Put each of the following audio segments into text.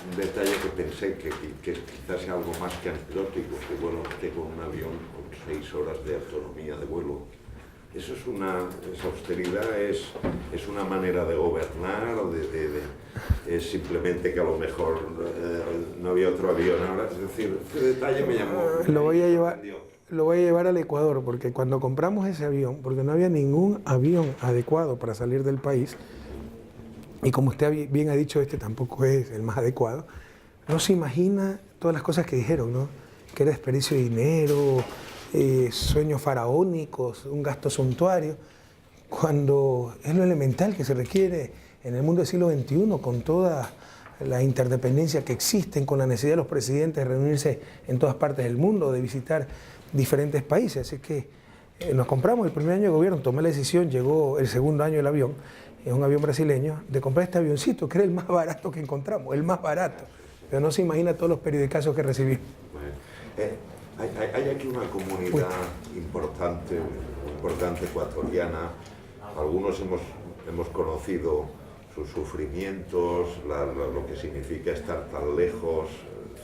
un detalle que pensé que quizás sea algo más que anecdótico, que vuela usted con un avión con 6 horas de autonomía de vuelo. Eso es esa austeridad es una manera de gobernar o es simplemente que a lo mejor no había otro avión ahora. Es decir, este detalle me llamó. Lo voy a llevar al Ecuador, porque cuando compramos ese avión, porque no había ningún avión adecuado para salir del país, y como usted bien ha dicho, este tampoco es el más adecuado, no se imagina todas las cosas que dijeron, ¿no? Que era desperdicio de dinero, sueños faraónicos, un gasto suntuario, cuando es lo elemental que se requiere en el mundo del siglo XXI, con toda la interdependencia que existen, con la necesidad de los presidentes de reunirse en todas partes del mundo, de visitar diferentes países. Así que nos compramos el primer año de gobierno, tomé la decisión, llegó el segundo año del avión, es un avión brasileño, de comprar este avioncito, que era el más barato que encontramos, el más barato. Pero no se imagina todos los periodicazos que recibí. Hay aquí una comunidad importante ecuatoriana. Algunos hemos conocido sus sufrimientos, lo que significa estar tan lejos,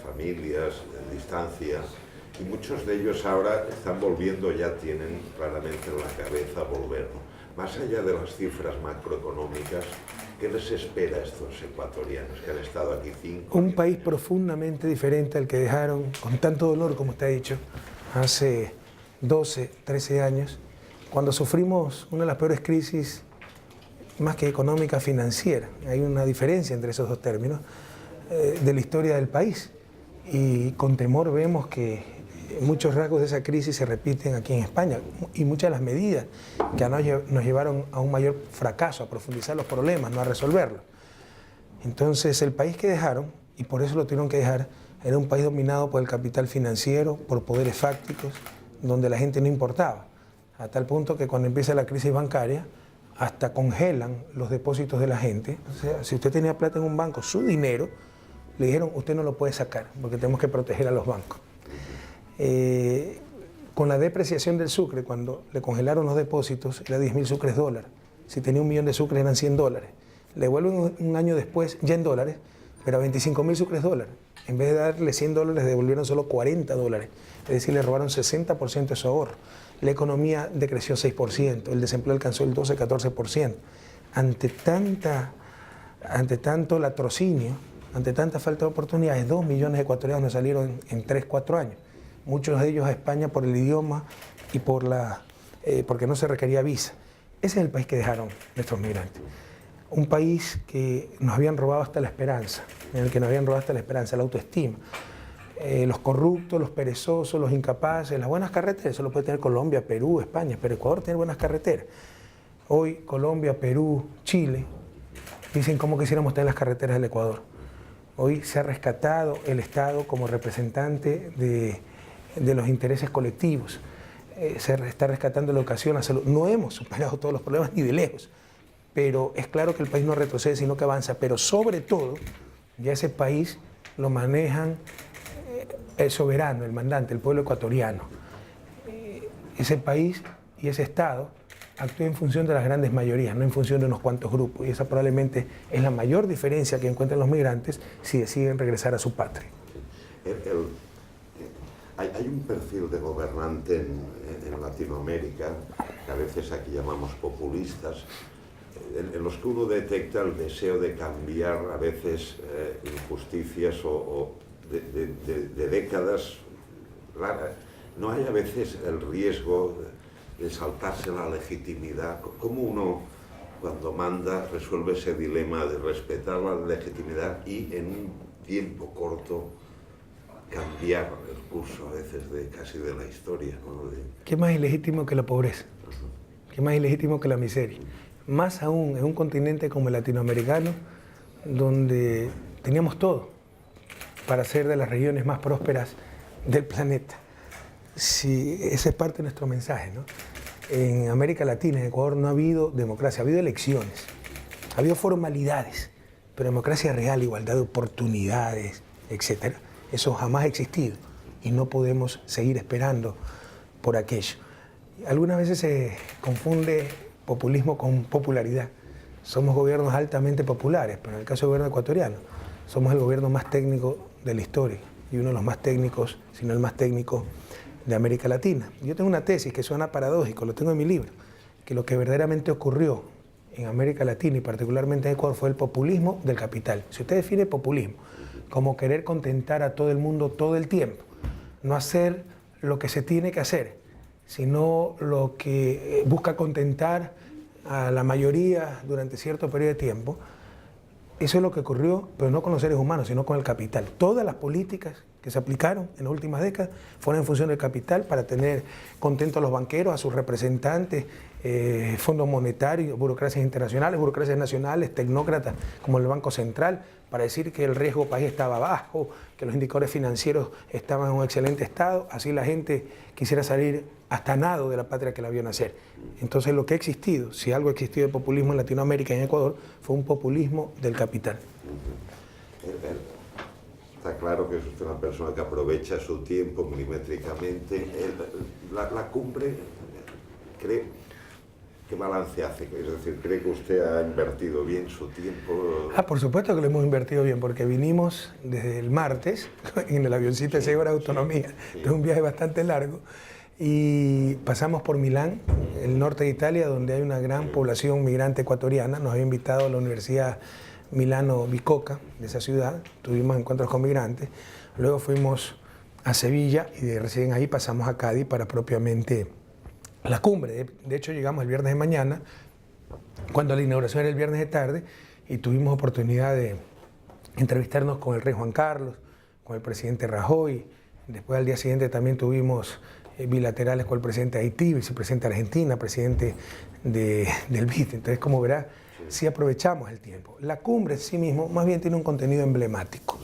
familias, distancia. Y muchos de ellos ahora están volviendo, ya tienen claramente en la cabeza volver, ¿no? Más allá de las cifras macroeconómicas, ¿qué les espera a estos ecuatorianos que han estado aquí 5 años? Un país profundamente diferente al que dejaron, con tanto dolor, como usted ha dicho, hace 12, 13 años, cuando sufrimos una de las peores crisis, más que económica, financiera. Hay una diferencia entre esos dos términos, de la historia del país. Y con temor vemos que muchos rasgos de esa crisis se repiten aquí en España, y muchas de las medidas que nos llevaron a un mayor fracaso, a profundizar los problemas, no a resolverlos. Entonces el país que dejaron, y por eso lo tuvieron que dejar, era un país dominado por el capital financiero, por poderes fácticos, donde la gente no importaba, a tal punto que cuando empieza la crisis bancaria, hasta congelan los depósitos de la gente. O sea, si usted tenía plata en un banco, su dinero, le dijeron, usted no lo puede sacar, porque tenemos que proteger a los bancos. Con la depreciación del sucre, cuando le congelaron los depósitos, era 10.000 sucres dólar. Si tenía 1 millón de sucres eran 100 dólares. Le devuelven un año después, ya en dólares, pero a 25.000 sucres dólar. En vez de darle 100 dólares, le devolvieron solo 40 dólares. Es decir, le robaron 60% de su ahorro. La economía decreció 6%, el desempleo alcanzó el 12-14%. Ante tanto latrocinio, ante tanta falta de oportunidades, 2 millones de ecuatorianos nos salieron en 3-4 años. Muchos de ellos a España por el idioma y porque no se requería visa. Ese es el país que dejaron nuestros migrantes. Un país que nos habían robado hasta la esperanza, en el que nos habían robado hasta la esperanza, la autoestima. Los corruptos, los perezosos, los incapaces, las buenas carreteras, eso lo puede tener Colombia, Perú, España, pero Ecuador tiene buenas carreteras. Hoy Colombia, Perú, Chile, dicen cómo quisiéramos estar en las carreteras del Ecuador. Hoy se ha rescatado el Estado como representante de los intereses colectivos. Se está rescatando la educación, la salud. No hemos superado todos los problemas ni de lejos, pero es claro que el país no retrocede, sino que avanza. Pero sobre todo, ya ese país lo manejan el soberano, el mandante, el pueblo ecuatoriano. Ese país y ese Estado actúa en función de las grandes mayorías, no en función de unos cuantos grupos. Y esa probablemente es la mayor diferencia que encuentran los migrantes si deciden regresar a su patria. Hay un perfil de gobernante en Latinoamérica, que a veces aquí llamamos populistas, en los que uno detecta el deseo de cambiar a veces injusticias o de décadas. No hay a veces el riesgo de saltarse la legitimidad. ¿Cómo uno, cuando manda, resuelve ese dilema de respetar la legitimidad y en un tiempo corto cambiar el curso a veces casi de la historia, ¿no? ¿Qué más ilegítimo que la pobreza? ¿Qué más ilegítimo que la miseria? Más aún en un continente como el latinoamericano, donde teníamos todo para ser de las regiones más prósperas del planeta. Sí, esa es parte de nuestro mensaje, ¿no? En América Latina, en Ecuador, no ha habido democracia, ha habido elecciones, ha habido formalidades, pero democracia real, igualdad de oportunidades, etcétera. Eso jamás ha existido y no podemos seguir esperando por aquello. Algunas veces se confunde populismo con popularidad. Somos gobiernos altamente populares, pero en el caso del gobierno ecuatoriano, somos el gobierno más técnico de la historia y uno de los más técnicos, si no el más técnico de América Latina. Yo tengo una tesis que suena paradójico, lo tengo en mi libro, que lo que verdaderamente ocurrió en América Latina y particularmente en Ecuador fue el populismo del capital. Si usted define populismo como querer contentar a todo el mundo todo el tiempo, no hacer lo que se tiene que hacer, sino lo que busca contentar a la mayoría durante cierto periodo de tiempo, eso es lo que ocurrió, pero no con los seres humanos, sino con el capital. Todas las políticas que se aplicaron en las últimas décadas fueron en función del capital para tener contentos a los banqueros, a sus representantes, fondos monetarios, burocracias internacionales, burocracias nacionales, tecnócratas como el Banco Central, para decir que el riesgo país estaba bajo, que los indicadores financieros estaban en un excelente estado, así la gente quisiera salir hasta nado de la patria que la vio nacer. Entonces lo que ha existido, si algo ha existido de populismo en Latinoamérica y en Ecuador, fue un populismo del capital. Está claro que es usted una persona que aprovecha su tiempo milimétricamente. La cumbre, ¿qué balance hace? Es decir, ¿cree que usted ha invertido bien su tiempo? Por supuesto que lo hemos invertido bien, porque vinimos desde el martes en el avioncito de 6 horas de autonomía, de un viaje bastante largo, y pasamos por Milán, el norte de Italia, donde hay una gran población migrante ecuatoriana. Nos había invitado a la Universidad Milano Bicocca de esa ciudad, tuvimos encuentros con migrantes, luego fuimos a Sevilla y de recién ahí pasamos a Cádiz para propiamente la cumbre. De hecho llegamos el viernes de mañana, cuando la inauguración era el viernes de tarde, y tuvimos oportunidad de entrevistarnos con el rey Juan Carlos, con el presidente Rajoy. Después al día siguiente también tuvimos bilaterales con el presidente de Haití, vicepresidente de Argentina, presidente del BID. Entonces, como verá, sí aprovechamos el tiempo. La cumbre en sí mismo más bien tiene un contenido emblemático.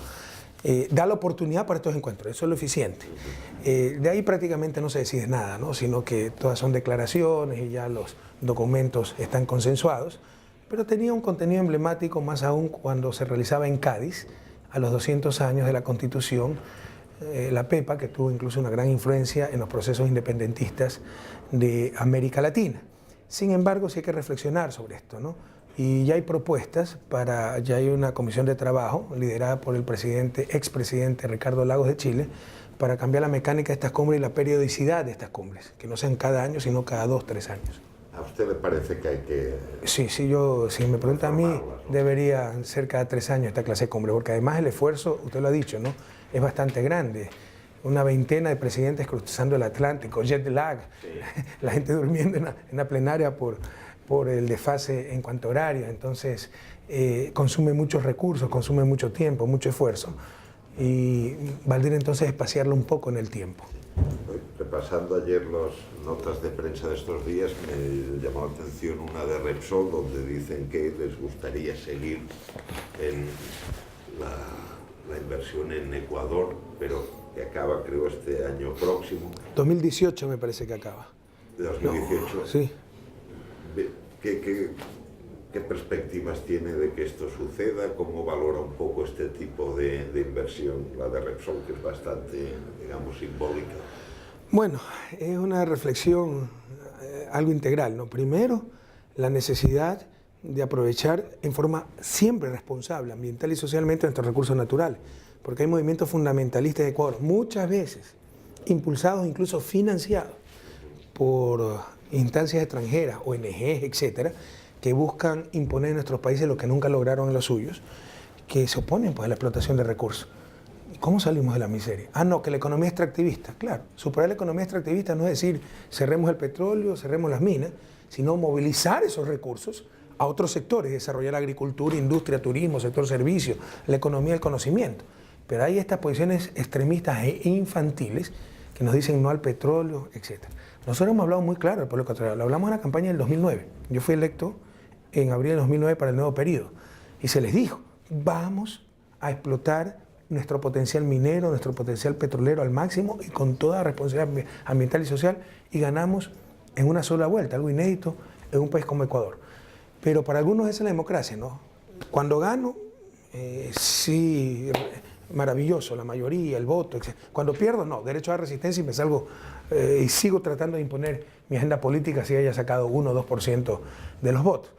Da la oportunidad para estos encuentros, eso es lo eficiente. De ahí prácticamente no se decide nada, ¿no? Sino que todas son declaraciones y ya los documentos están consensuados, pero tenía un contenido emblemático más aún cuando se realizaba en Cádiz, a los 200 años de la Constitución, la PEPA, que tuvo incluso una gran influencia en los procesos independentistas de América Latina. Sin embargo, sí hay que reflexionar sobre esto, ¿no? Y ya hay propuestas ya hay una comisión de trabajo liderada por el expresidente Ricardo Lagos de Chile, para cambiar la mecánica de estas cumbres y la periodicidad de estas cumbres, que no sean cada año, sino cada 2 o 3 años. ¿A usted le parece que hay que...? Sí, si me pregunta a mí, debería ser cada 3 años esta clase de cumbre, porque además el esfuerzo, usted lo ha dicho, ¿no?, es bastante grande. Una veintena de presidentes cruzando el Atlántico, jet lag, sí. La gente durmiendo en la plenaria por el desfase en cuanto a horarios. Entonces, consume muchos recursos, consume mucho tiempo, mucho esfuerzo, y valdría entonces espaciarlo un poco en el tiempo. Repasando ayer las notas de prensa de estos días, me llamó la atención una de Repsol, donde dicen que les gustaría seguir en la inversión en Ecuador, pero que acaba, creo, este año próximo. 2018 me parece que acaba. ¿De 2018? No, sí. ¿Qué perspectivas tiene de que esto suceda? ¿Cómo valora un poco este tipo de inversión, la de Repsol, que es bastante, digamos, simbólica? Bueno, es una reflexión algo integral, ¿no? Primero, la necesidad de aprovechar en forma siempre responsable, ambiental y socialmente, nuestros recursos naturales, porque hay movimientos fundamentalistas de Ecuador, muchas veces impulsados, incluso financiados por instancias extranjeras, ONGs, etcétera, que buscan imponer en nuestros países lo que nunca lograron en los suyos, que se oponen pues a la explotación de recursos. ¿Cómo salimos de la miseria? No, que la economía extractivista. Claro, superar la economía extractivista no es decir cerremos el petróleo, cerremos las minas, sino movilizar esos recursos a otros sectores, desarrollar agricultura, industria, turismo, sector servicios, la economía del conocimiento. Pero hay estas posiciones extremistas e infantiles que nos dicen no al petróleo, etc. Nosotros hemos hablado muy claro del pueblo ecuatoriano, lo hablamos en la campaña del 2009. Yo fui electo en abril del 2009 para el nuevo periodo y se les dijo, vamos a explotar nuestro potencial minero, nuestro potencial petrolero al máximo y con toda responsabilidad ambiental y social, y ganamos en una sola vuelta, algo inédito en un país como Ecuador. Pero para algunos esa es la democracia, ¿no? Cuando gano, sí, maravilloso, la mayoría, el voto, etc. Cuando pierdo, no, derecho a resistencia y me salgo y sigo tratando de imponer mi agenda política si haya sacado 1 o 2% de los votos.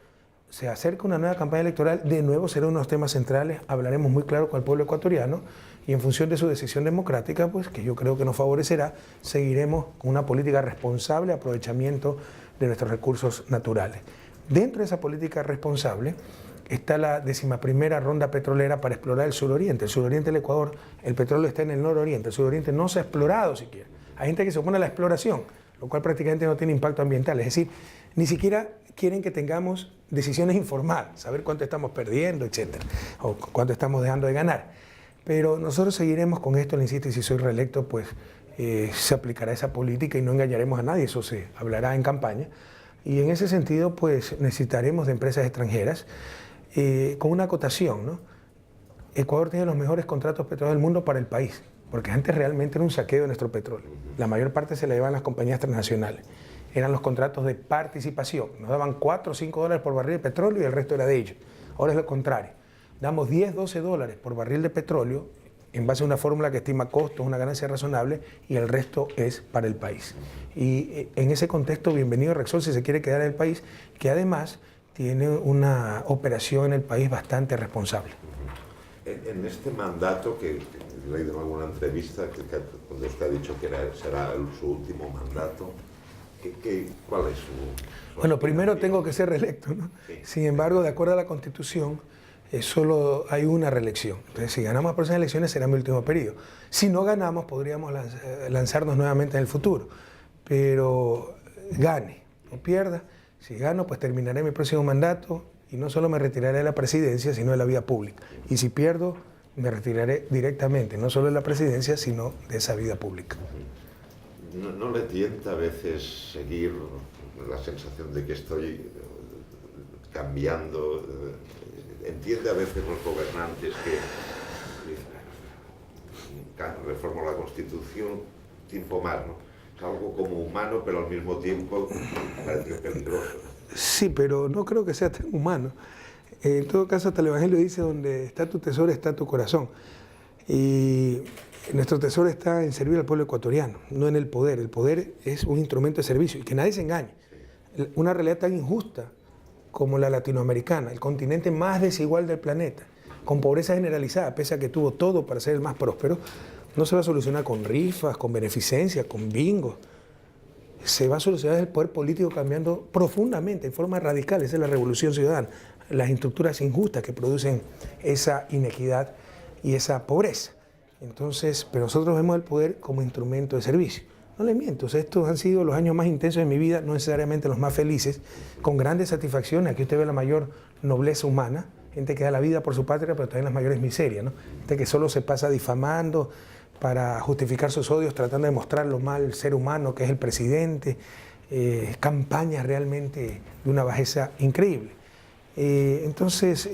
se acerca una nueva campaña electoral, de nuevo será uno de los temas centrales, hablaremos muy claro con el pueblo ecuatoriano y en función de su decisión democrática, pues que yo creo que nos favorecerá, seguiremos con una política responsable de aprovechamiento de nuestros recursos naturales. Dentro de esa política responsable está la 11ª ronda petrolera para explorar el suroriente. El suroriente del Ecuador, el petróleo está en el nororiente, el suroriente no se ha explorado siquiera. Hay gente que se opone a la exploración, lo cual prácticamente no tiene impacto ambiental, es decir, ni siquiera quieren que tengamos decisiones informadas, saber cuánto estamos perdiendo, etcétera, o cuánto estamos dejando de ganar. Pero nosotros seguiremos con esto, le insisto, y si soy reelecto, pues se aplicará esa política y no engañaremos a nadie, eso se hablará en campaña. Y en ese sentido, pues necesitaremos de empresas extranjeras con una acotación, ¿no? Ecuador tiene los mejores contratos petroleros del mundo para el país, porque antes realmente era un saqueo de nuestro petróleo. La mayor parte se la llevaban las compañías transnacionales. Eran los contratos de participación. Nos daban 4 o 5 dólares por barril de petróleo y el resto era de ellos. Ahora es lo contrario. Damos 10, 12 dólares por barril de petróleo en base a una fórmula que estima costos, una ganancia razonable, y el resto es para el país. Y en ese contexto, bienvenido Repsol si se quiere quedar en el país, que además tiene una operación en el país bastante responsable. En este mandato, que he leído en alguna entrevista, donde usted ha dicho que será su último mandato, ¿cuál es su bueno, primero tengo que ser reelecto, ¿no? Sí. Sin embargo, de acuerdo a la Constitución, solo hay una reelección. Entonces, si ganamos las próximas elecciones, será mi último periodo. Si no ganamos, podríamos lanzarnos nuevamente en el futuro. Pero gane o pierda, si gano, pues terminaré mi próximo mandato y no solo me retiraré de la presidencia, sino de la vida pública. Y si pierdo, me retiraré directamente, no solo de la presidencia, sino de esa vida pública. ¿No le tienta a veces seguir la sensación de que estoy cambiando? Entiende a veces los gobernantes que reformo la Constitución, tiempo más, ¿no? Es algo como humano, pero al mismo tiempo parece peligroso. Sí, pero no creo que sea tan humano. En todo caso, hasta el Evangelio dice, donde está tu tesoro, está tu corazón. Y nuestro tesoro está en servir al pueblo ecuatoriano, no en el poder. El poder es un instrumento de servicio y que nadie se engañe. Una realidad tan injusta como la latinoamericana, el continente más desigual del planeta, con pobreza generalizada, pese a que tuvo todo para ser el más próspero, no se va a solucionar con rifas, con beneficencia, con bingo. Se va a solucionar el poder político cambiando profundamente, en forma radical. Esa es la revolución ciudadana, las estructuras injustas que producen esa inequidad y esa pobreza. Entonces, pero nosotros vemos el poder como instrumento de servicio. No le miento, estos han sido los años más intensos de mi vida, no necesariamente los más felices, con grandes satisfacciones. Aquí usted ve la mayor nobleza humana, gente que da la vida por su patria, pero también las mayores miserias, ¿no? Gente que solo se pasa difamando para justificar sus odios, tratando de mostrar lo mal ser humano que es el presidente, campañas realmente de una bajeza increíble. Entonces,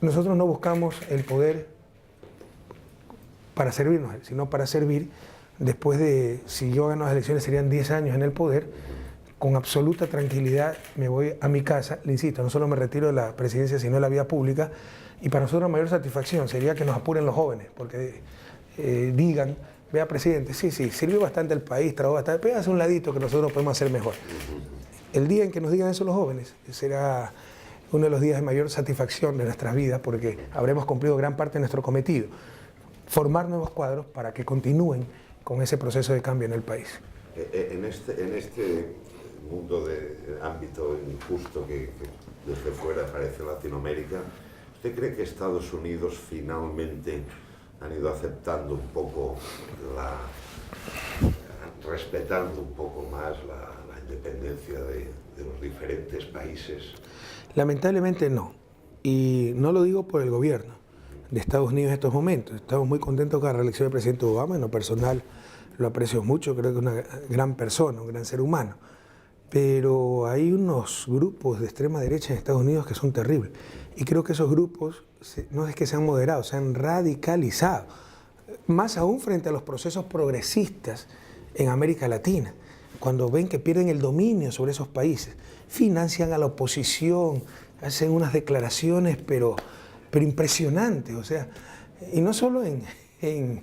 nosotros no buscamos el poder para servirnos, sino para servir. Después de, si yo gano las elecciones, serían 10 años en el poder, con absoluta tranquilidad me voy a mi casa, le insisto, no solo me retiro de la presidencia, sino de la vida pública, y para nosotros la mayor satisfacción sería que nos apuren los jóvenes, porque digan, vea presidente, sí, sirvió bastante el país, trabajó bastante, pero hace un ladito que nosotros podemos hacer mejor. El día en que nos digan eso los jóvenes será uno de los días de mayor satisfacción de nuestras vidas, porque habremos cumplido gran parte de nuestro cometido, formar nuevos cuadros para que continúen con ese proceso de cambio en el país. En este mundo de ámbito injusto que desde fuera parece Latinoamérica, ¿usted cree que Estados Unidos finalmente han ido aceptando un poco, respetando un poco más la independencia de los diferentes países? Lamentablemente no, y no lo digo por el gobierno de Estados Unidos en estos momentos. Estamos muy contentos con la reelección del presidente Obama, en lo personal lo aprecio mucho, creo que es una gran persona, un gran ser humano. Pero hay unos grupos de extrema derecha en Estados Unidos que son terribles. Y creo que esos grupos no es que sean moderados, se han radicalizado. Más aún frente a los procesos progresistas en América Latina. Cuando ven que pierden el dominio sobre esos países, financian a la oposición, hacen unas declaraciones, pero impresionantes. O sea, y no solo en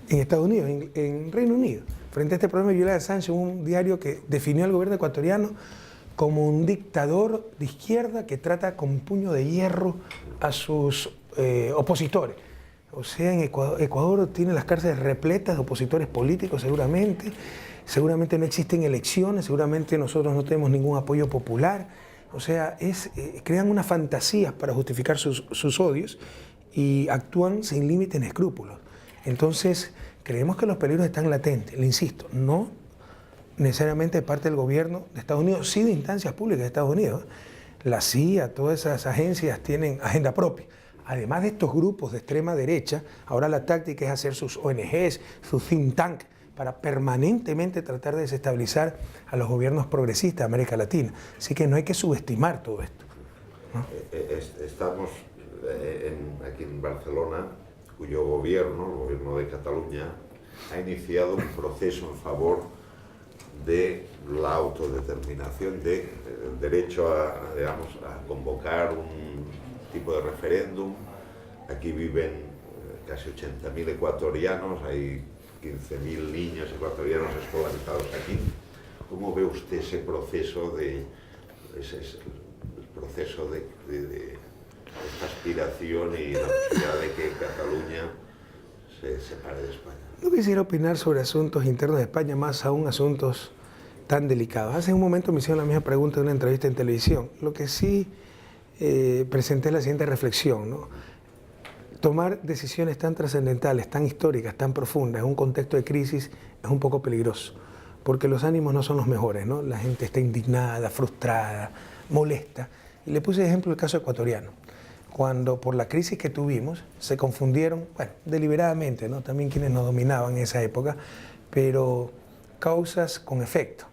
Estados Unidos, en Reino Unido. Frente a este problema de Julian Assange, un diario que definió al gobierno ecuatoriano como un dictador de izquierda que trata con puño de hierro a sus opositores. O sea, en Ecuador tiene las cárceles repletas de opositores políticos seguramente no existen elecciones, seguramente nosotros no tenemos ningún apoyo popular. O sea, crean unas fantasías para justificar sus odios y actúan sin límite ni escrúpulos. Entonces, creemos que los peligros están latentes, le insisto, no necesariamente de parte del gobierno de Estados Unidos, sí de instancias públicas de Estados Unidos. La CIA, todas esas agencias tienen agenda propia. Además de estos grupos de extrema derecha, ahora la táctica es hacer sus ONGs, sus think tank, para permanentemente tratar de desestabilizar a los gobiernos progresistas de América Latina. Así que no hay que subestimar todo esto, ¿no? Estamos aquí en Barcelona, cuyo gobierno, el gobierno de Cataluña, ha iniciado un proceso en favor de la autodeterminación, del derecho a convocar un tipo de referéndum. Aquí viven casi 80.000 ecuatorianos, hay 15.000 niños ecuatorianos escolarizados aquí. ¿Cómo ve usted ese proceso el proceso de esta aspiración y la posibilidad de que Cataluña se separe de España? No quisiera opinar sobre asuntos internos de España, más aún asuntos tan delicados. Hace un momento me hicieron la misma pregunta en una entrevista en televisión. Lo que sí presenté es la siguiente reflexión, ¿no? Tomar decisiones tan trascendentales, tan históricas, tan profundas en un contexto de crisis es un poco peligroso, porque los ánimos no son los mejores, ¿no? La gente está indignada, frustrada, molesta. Y le puse de ejemplo el caso ecuatoriano, cuando por la crisis que tuvimos se confundieron, bueno, deliberadamente, ¿no? También quienes nos dominaban en esa época, pero causas con efecto.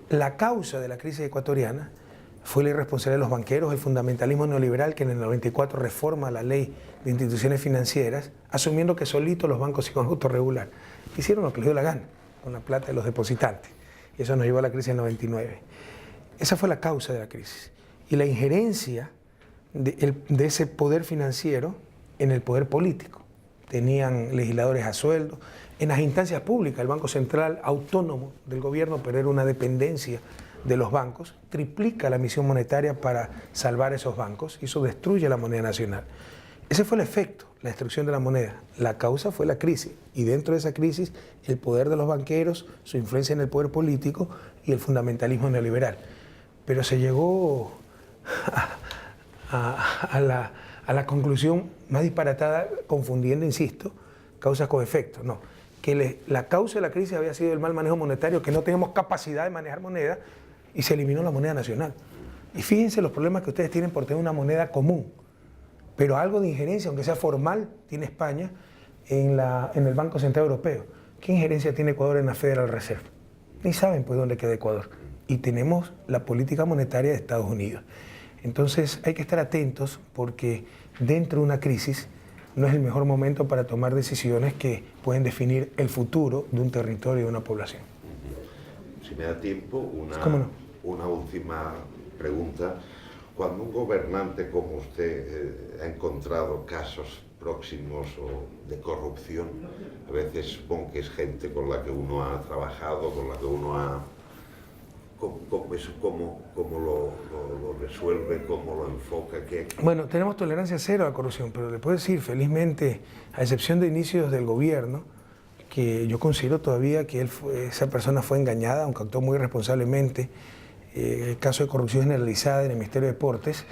La causa de la crisis ecuatoriana fue la irresponsabilidad de los banqueros, el fundamentalismo neoliberal que en el 94 reforma la ley de instituciones financieras, asumiendo que solitos los bancos se iban a autorregular. Hicieron lo que les dio la gana, con la plata de los depositantes. Y eso nos llevó a la crisis del 99. Esa fue la causa de la crisis. Y la injerencia de ese poder financiero en el poder político. Tenían legisladores a sueldo. En las instancias públicas, el Banco Central, autónomo del gobierno, pero era una dependencia de los bancos, triplica la emisión monetaria para salvar esos bancos y eso destruye la moneda nacional. Ese fue el efecto, la destrucción de la moneda. La causa fue la crisis y dentro de esa crisis el poder de los banqueros, su influencia en el poder político y el fundamentalismo neoliberal. Pero se llegó a la conclusión más disparatada, confundiendo, insisto, causas con efectos. No, que la causa de la crisis había sido el mal manejo monetario, que no teníamos capacidad de manejar moneda, y se eliminó la moneda nacional. Y fíjense los problemas que ustedes tienen por tener una moneda común, pero algo de injerencia, aunque sea formal, tiene España en el Banco Central Europeo. ¿Qué injerencia tiene Ecuador en la Federal Reserve? Ni saben pues dónde queda Ecuador. Y tenemos la política monetaria de Estados Unidos. Entonces hay que estar atentos porque dentro de una crisis no es el mejor momento para tomar decisiones que pueden definir el futuro de un territorio y de una población. Si me da tiempo, una última pregunta. Cuando un gobernante como usted ha encontrado casos próximos o de corrupción, a veces supongo que es gente con la que uno ha trabajado, con la que uno ha... ¿Cómo lo resuelve, cómo lo enfoca? Bueno, tenemos tolerancia cero a la corrupción, pero le puedo decir, felizmente, a excepción de inicios del gobierno, que yo considero todavía que esa persona fue engañada, aunque actuó muy responsablemente. El caso de corrupción generalizada en el Ministerio de Deportes,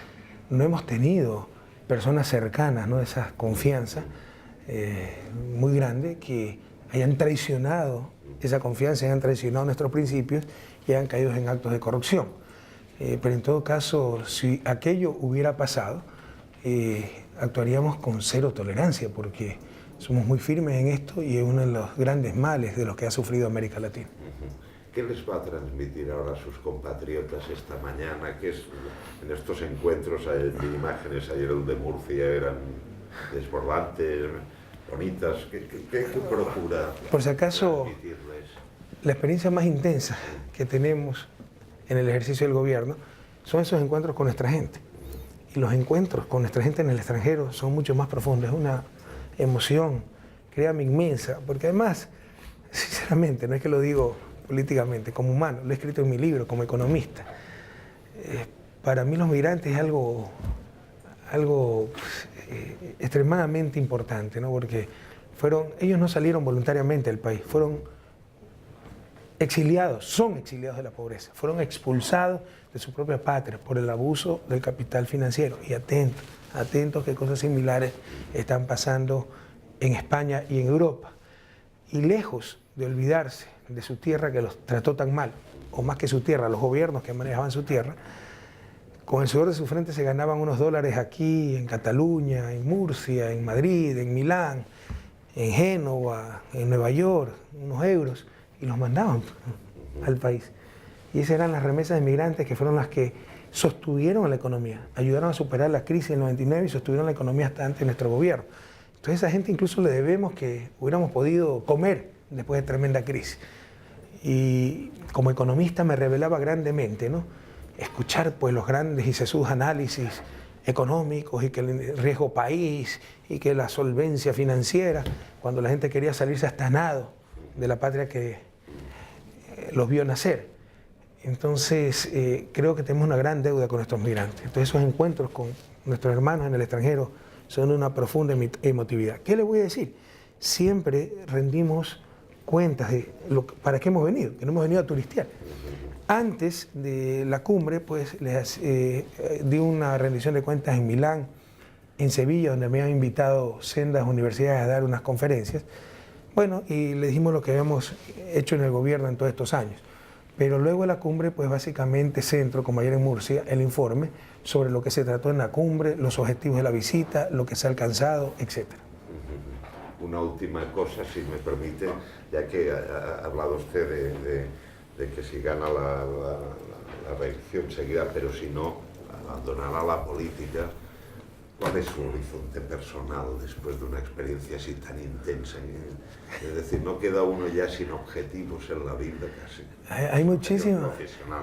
no hemos tenido personas cercanas, ¿no? Esa confianza muy grande que hayan traicionado esa confianza, hayan traicionado nuestros principios y hayan caído en actos de corrupción. Pero en todo caso, si aquello hubiera pasado, actuaríamos con cero tolerancia, porque somos muy firmes en esto y es uno de los grandes males de los que ha sufrido América Latina. ¿Qué les va a transmitir ahora a sus compatriotas esta mañana? Que en estos encuentros de imágenes, ayer el de Murcia, eran desbordantes, bonitas. ¿Qué procura? Por si acaso, la experiencia más intensa que tenemos en el ejercicio del gobierno son esos encuentros con nuestra gente. Y los encuentros con nuestra gente en el extranjero son mucho más profundos. Es una emoción, créame, inmensa, porque además, sinceramente, no es que lo digo políticamente, como humano, lo he escrito en mi libro, como economista. Para mí los migrantes es algo extremadamente importante, ¿no? Porque ellos no salieron voluntariamente del país, fueron exiliados, son exiliados de la pobreza, fueron expulsados de su propia patria por el abuso del capital financiero. Y atentos que cosas similares están pasando en España y en Europa. Y lejos de olvidarse de su tierra que los trató tan mal, o más que su tierra, los gobiernos que manejaban su tierra, con el sudor de su frente se ganaban unos dólares aquí, en Cataluña, en Murcia, en Madrid, en Milán, en Génova, en Nueva York, unos euros, y los mandaban al país. Y esas eran las remesas de migrantes que fueron las que sostuvieron la economía, ayudaron a superar la crisis del 99 y sostuvieron la economía hasta antes de nuestro gobierno. Entonces a esa gente incluso le debemos que hubiéramos podido comer después de tremenda crisis. Y como economista me revelaba grandemente, ¿no? Escuchar pues los grandes y sesudos análisis económicos y que el riesgo país y que la solvencia financiera, cuando la gente quería salirse hasta nado de la patria que los vio nacer. Entonces creo que tenemos una gran deuda con nuestros migrantes. Entonces esos encuentros con nuestros hermanos en el extranjero son una profunda emotividad. ¿Qué les voy a decir? Siempre rendimos cuentas de para qué hemos venido, que no hemos venido a turistear. Antes de la cumbre, pues les di una rendición de cuentas en Milán, en Sevilla, donde me habían invitado sendas universidades a dar unas conferencias. Bueno, y le dijimos lo que habíamos hecho en el gobierno en todos estos años. Pero luego de la cumbre, pues básicamente centro, como ayer en Murcia, el informe sobre lo que se trató en la cumbre, los objetivos de la visita, lo que se ha alcanzado, etc. Una última cosa, si me permite, ya que ha hablado usted de que si gana la reelección seguirá, pero si no, abandonará la política. ¿Cuál es su horizonte personal después de una experiencia así tan intensa? Es decir, no queda uno ya sin objetivos en la vida casi. Hay muchísimos,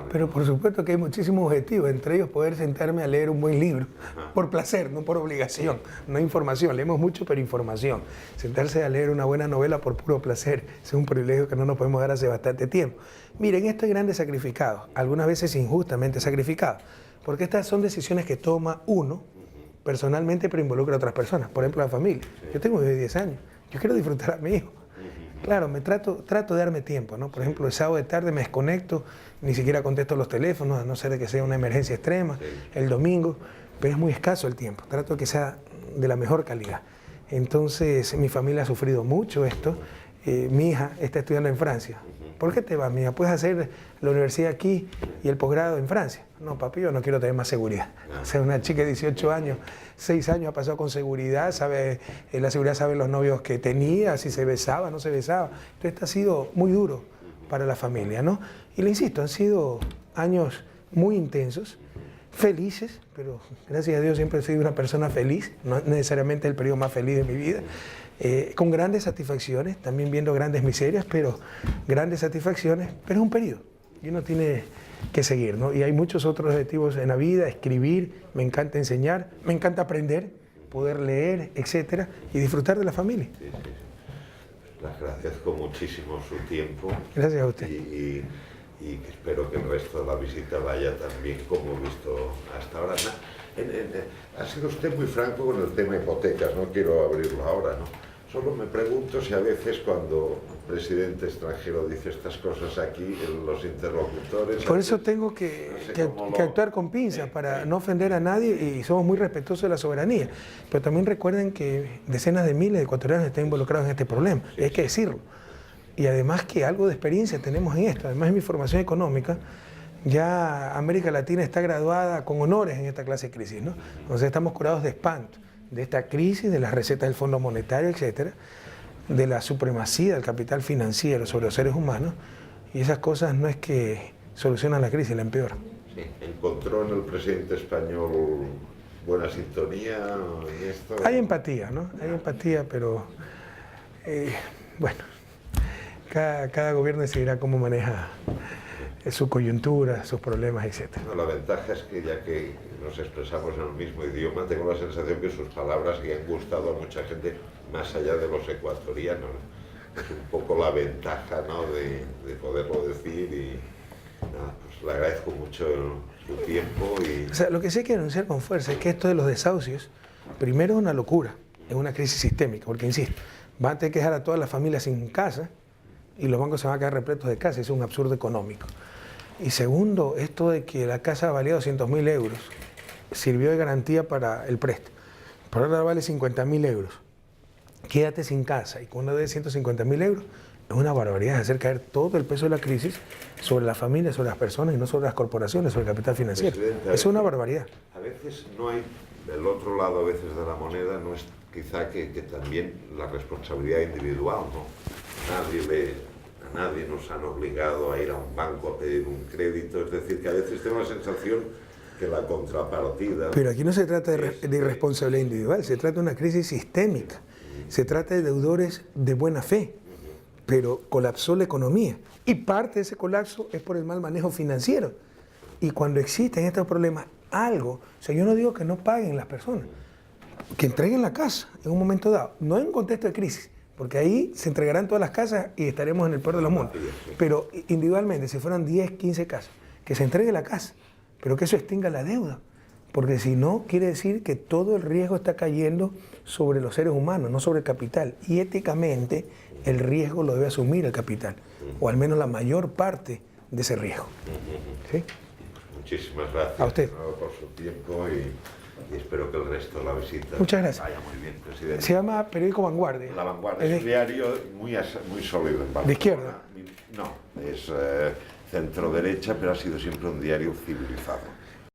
pero por supuesto que hay muchísimos objetivos, entre ellos poder sentarme a leer un buen libro, por placer, no por obligación, no información, leemos mucho pero información. Sentarse a leer una buena novela por puro placer, es un privilegio que no nos podemos dar hace bastante tiempo. Miren, esto es grandes sacrificados, algunas veces injustamente sacrificados, porque estas son decisiones que toma uno, personalmente, pero involucra a otras personas, por ejemplo la familia. Yo tengo de 10 años, yo quiero disfrutar a mi hijo. Claro, trato de darme tiempo, ¿no? Por ejemplo, el sábado de tarde me desconecto, ni siquiera contesto los teléfonos, a no ser que sea una emergencia extrema, el domingo, pero es muy escaso el tiempo, trato de que sea de la mejor calidad. Entonces, mi familia ha sufrido mucho esto, mi hija está estudiando en Francia. ¿Por qué te vas, mija? ¿Puedes hacer la universidad aquí y el posgrado en Francia? No, papi, yo no quiero tener más seguridad. O sea, una chica de 18 años, 6 años ha pasado con seguridad, sabe, la seguridad sabe los novios que tenía, si se besaba, no se besaba. Entonces, esto ha sido muy duro para la familia, ¿no? Y le insisto, han sido años muy intensos, felices, pero gracias a Dios siempre he sido una persona feliz, no necesariamente el periodo más feliz de mi vida. Con grandes satisfacciones, también viendo grandes miserias, pero grandes satisfacciones, pero es un periodo y uno tiene que seguir, ¿no? Y hay muchos otros objetivos en la vida, escribir, me encanta enseñar, me encanta aprender, poder leer, etcétera, y disfrutar de la familia. Sí, sí. Les agradezco muchísimo su tiempo. Gracias a usted. Y espero que el resto de la visita vaya tan bien como he visto hasta ahora. Ha sido usted muy franco con el tema hipotecas, no quiero abrirlo ahora, ¿no? Solo me pregunto si a veces cuando un presidente extranjero dice estas cosas aquí, los interlocutores... Por eso tengo que actuar con pinzas para no ofender a nadie y somos muy respetuosos de la soberanía. Pero también recuerden que decenas de miles de ecuatorianos están involucrados en este problema, hay que decirlo. Y además que algo de experiencia tenemos en esto, además de mi formación económica, ya América Latina está graduada con honores en esta clase de crisis, ¿no? Entonces estamos curados de espanto, de esta crisis, de las recetas del Fondo Monetario, etcétera, de la supremacía del capital financiero sobre los seres humanos, y esas cosas no es que solucionan la crisis, la empeoran. Sí. ¿Encontró en el presidente español buena sintonía en esto? Hay empatía, ¿no? Hay empatía, pero bueno, cada gobierno decidirá cómo maneja su coyuntura, sus problemas, etc. No, la ventaja es que ya que nos expresamos en el mismo idioma, tengo la sensación que sus palabras le han gustado a mucha gente más allá de los ecuatorianos. es un poco la ventaja, ¿no?, de poderlo decir y nada, pues le agradezco mucho su tiempo y... O sea, lo que sí hay que denunciar con fuerza es que esto de los desahucios, primero es una locura, es una crisis sistémica, porque insisto, van a tener que dejar a todas las familias sin casa y los bancos se van a quedar repletos de casas, es un absurdo económico. Y segundo, esto de que la casa valía 200.000 euros, sirvió de garantía para el préstamo, pero ahora vale 50.000 euros. Quédate sin casa y con una de 150.000 euros, es una barbaridad, es hacer caer todo el peso de la crisis sobre las familias, sobre las personas y no sobre las corporaciones, sobre el capital financiero. Es una barbaridad. A veces no hay, del otro lado a veces de la moneda, no es quizá que también la responsabilidad individual, ¿no? A nadie nos han obligado a ir a un banco a pedir un crédito, es decir, que a veces tengo la sensación que la contrapartida... Pero aquí no se trata de irresponsabilidad individual, se trata de una crisis sistémica, se trata de deudores de buena fe, pero colapsó la economía y parte de ese colapso es por el mal manejo financiero. Y cuando existen estos problemas, o sea, yo no digo que no paguen las personas, que entreguen la casa en un momento dado, no en un contexto de crisis, porque ahí se entregarán todas las casas y estaremos en el peor de los mundos. Pero individualmente, si fueran 10, 15 casas, que se entregue la casa, pero que eso extinga la deuda, porque si no, quiere decir que todo el riesgo está cayendo sobre los seres humanos, no sobre el capital. Y éticamente, el riesgo lo debe asumir el capital, o al menos la mayor parte de ese riesgo. ¿Sí? Muchísimas gracias a usted por su tiempo y espero que el resto de la visita Muchas gracias. vaya muy bien, presidente. Se llama Periódico Vanguardia. La Vanguardia es un diario muy sólido en Barcelona. ¿De izquierda? No, es centro derecha, pero ha sido siempre un diario civilizado.